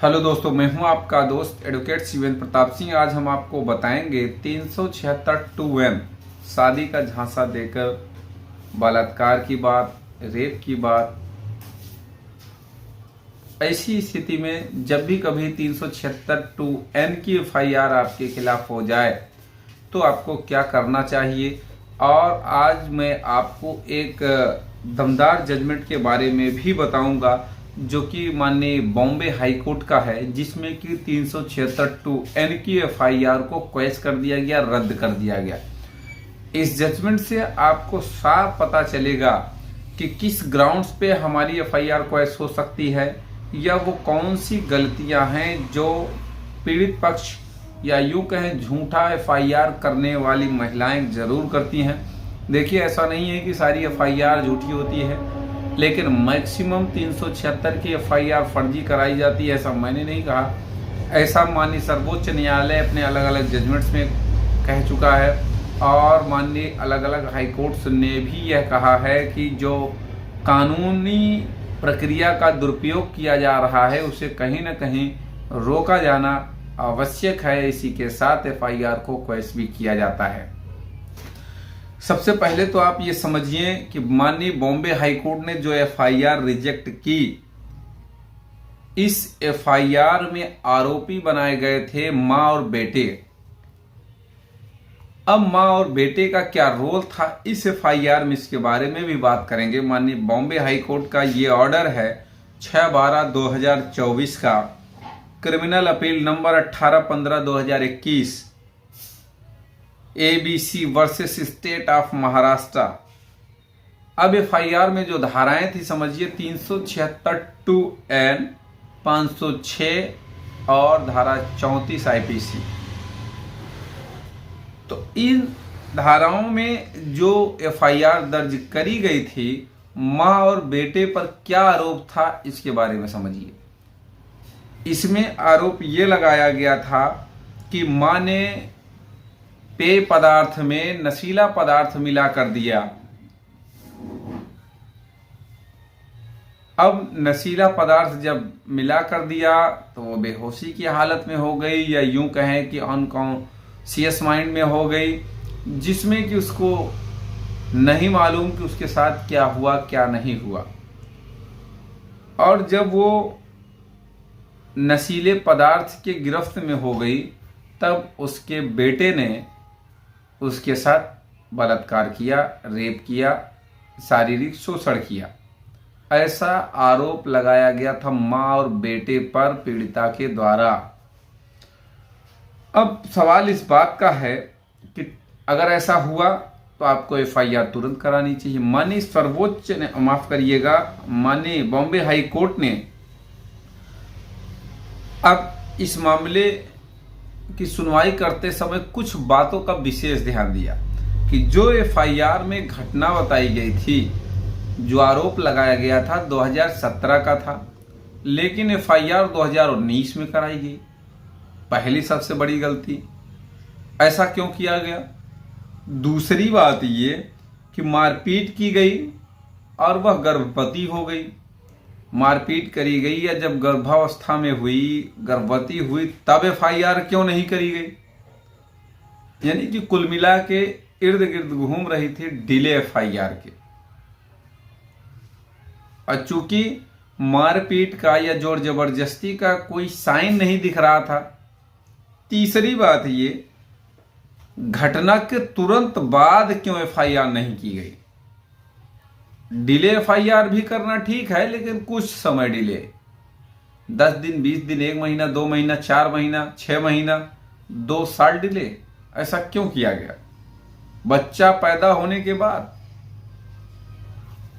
Hello दोस्तों, मैं हूं आपका दोस्त एडवोकेट शिवेंद्र प्रताप सिंह। आज हम आपको बताएंगे 376(2)(n शादी का झांसा देकर बलात्कार की बात, रेप की बात। ऐसी स्थिति में जब भी कभी 376(2)(n की एफआईआर आपके खिलाफ हो जाए तो आपको क्या करना चाहिए। और आज मैं आपको एक दमदार जजमेंट के बारे में भी बताऊंगा जो कि माननीय बॉम्बे हाई कोर्ट का है, जिसमें कि 376(2)(n की एफआईआर को क्वैश कर दिया गया, रद्द कर दिया गया। इस जजमेंट से आपको साफ पता चलेगा कि किस ग्राउंड्स पे हमारी एफआईआर क्वैश हो सकती है या वो कौन सी गलतियां हैं जो पीड़ित पक्ष या यूं कहें झूठा एफआईआर करने वाली महिलाएं जरूर करती हैं। देखिए, ऐसा नहीं है कि सारी एफआईआर झूठी होती है, लेकिन मैक्सिमम 376 की एफआईआर फर्जी कराई जाती है, ऐसा मैंने नहीं कहा। ऐसा माननीय सर्वोच्च न्यायालय अपने अलग अलग जजमेंट्स में कह चुका है और माननीय अलग अलग हाई कोर्ट्स ने भी यह कहा है कि जो कानूनी प्रक्रिया का दुरुपयोग किया जा रहा है उसे कहीं न कहीं रोका जाना आवश्यक है। इसी के साथ एफआईआर को क्वैश भी किया जाता है। सबसे पहले तो आप ये समझिए कि माननीय बॉम्बे हाई कोर्ट ने जो एफआईआर रिजेक्ट की, इस एफआईआर में आरोपी बनाए गए थे मां और बेटे। अब मां और बेटे का क्या रोल था इस एफआईआर में, इसके बारे में भी बात करेंगे। माननीय बॉम्बे हाई कोर्ट का ये ऑर्डर है 6/12/2024 का, criminal appeal number 18/15/2021, ABC versus state of Maharashtra. अब एफआईआर में जो धाराएं थी समझिए 376(2)(n, 506 और धारा 34 आईपीसी। तो इन धाराओं में जो एफआईआर दर्ज करी गई थी, मां और बेटे पर क्या आरोप था इसके बारे में समझिए। इसमें आरोप ये लगाया गया था कि मां ने पेय पदार्थ में नशीला पदार्थ मिला कर दिया। अब नशीला पदार्थ जब मिला कर दिया तो वो बेहोशी की हालत में हो गई, या यूं कहें कि अनकॉन्शियस माइंड में हो गई, जिसमें कि उसको नहीं मालूम कि उसके साथ क्या हुआ क्या नहीं हुआ। और जब वो नशीले पदार्थ के गिरफ्त में हो गई तब उसके बेटे ने उसके साथ बलात्कार किया, रेप किया, शारीरिक शोषण किया। ऐसा आरोप लगाया गया था मां और बेटे पर पीड़िता के द्वारा। अब सवाल इस बात का है कि अगर ऐसा हुआ तो आपको एफआईआर तुरंत करानी चाहिए। माननीय सर्वोच्च ने, माफ करिएगा, माननीय बॉम्बे हाई कोर्ट ने अब इस मामले की सुनवाई करते समय कुछ बातों का विशेष ध्यान दिया कि जो एफआईआर में घटना बताई गई थी, जो आरोप लगाया गया था 2017 का था, लेकिन एफआईआर 2019 में कराई गई। पहली सबसे बड़ी गलती, ऐसा क्यों किया गया। दूसरी बात ये कि मारपीट की गई और वह गर्भवती हो गई। मारपीट करी गई या जब गर्भावस्था में हुई, गर्भवती हुई, तब एफआईआर क्यों नहीं करी गई। यानी कि कुल मिला के इर्द गिर्द घूम रही थी डिले एफआईआर के। और चूंकि मारपीट का या जोर जबरदस्ती का कोई साइन नहीं दिख रहा था। तीसरी बात ये, घटना के तुरंत बाद क्यों एफआईआर नहीं की गई। डिले एफआईआर भी करना ठीक है, लेकिन कुछ समय डिले, 10 दिन, 20 दिन, 1 महीना, 2 महीना, 4 महीना, 6 महीना, 2 साल डिले, ऐसा क्यों किया गया बच्चा पैदा होने के बाद।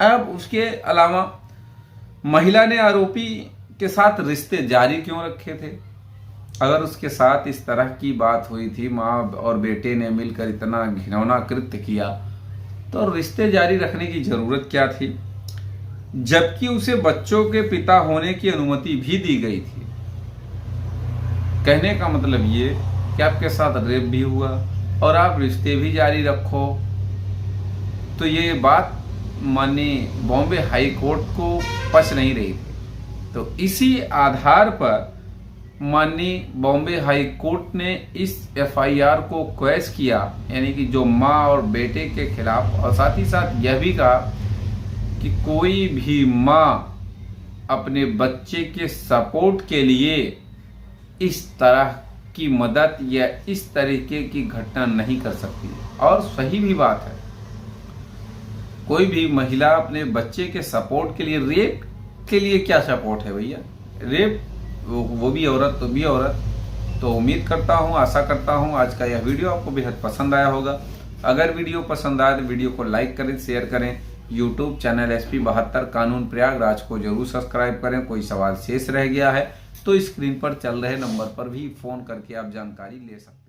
अब उसके अलावा महिला ने आरोपी के साथ रिश्ते जारी क्यों रखे थे। अगर उसके साथ इस तरह की बात हुई थी, माँ और बेटे ने मिलकर इतना घिनौना कृत्य किया, तो रिश्ते जारी रखने की जरूरत क्या थी, जबकि उसे बच्चों के पिता होने की अनुमति भी दी गई थी। कहने का मतलब ये कि आपके साथ रेप भी हुआ और आप रिश्ते भी जारी रखो, तो ये बात माननीय बॉम्बे हाई कोर्ट को पच नहीं रही थी। तो इसी आधार पर माननीय बॉम्बे हाई कोर्ट ने इस एफआईआर को क्वैश किया, यानी कि जो माँ और बेटे के खिलाफ, और साथ ही साथ यह भी कहा कि कोई भी माँ अपने बच्चे के सपोर्ट के लिए इस तरह की मदद या इस तरीके की घटना नहीं कर सकती। और सही भी बात है, कोई भी महिला अपने बच्चे के सपोर्ट के लिए, रेप के लिए क्या सपोर्ट है भैया? रेप, वो भी औरत तो भी औरत। तो उम्मीद करता हूँ, आशा करता हूँ आज का यह वीडियो आपको बेहद पसंद आया होगा। अगर वीडियो पसंद आए तो वीडियो को लाइक करें, शेयर करें। यूट्यूब चैनल SP 72 कानून प्रयागराज को जरूर सब्सक्राइब करें। कोई सवाल शेष रह गया है तो स्क्रीन पर चल रहे नंबर पर भी फोन करके आप जानकारी ले सकते हैं।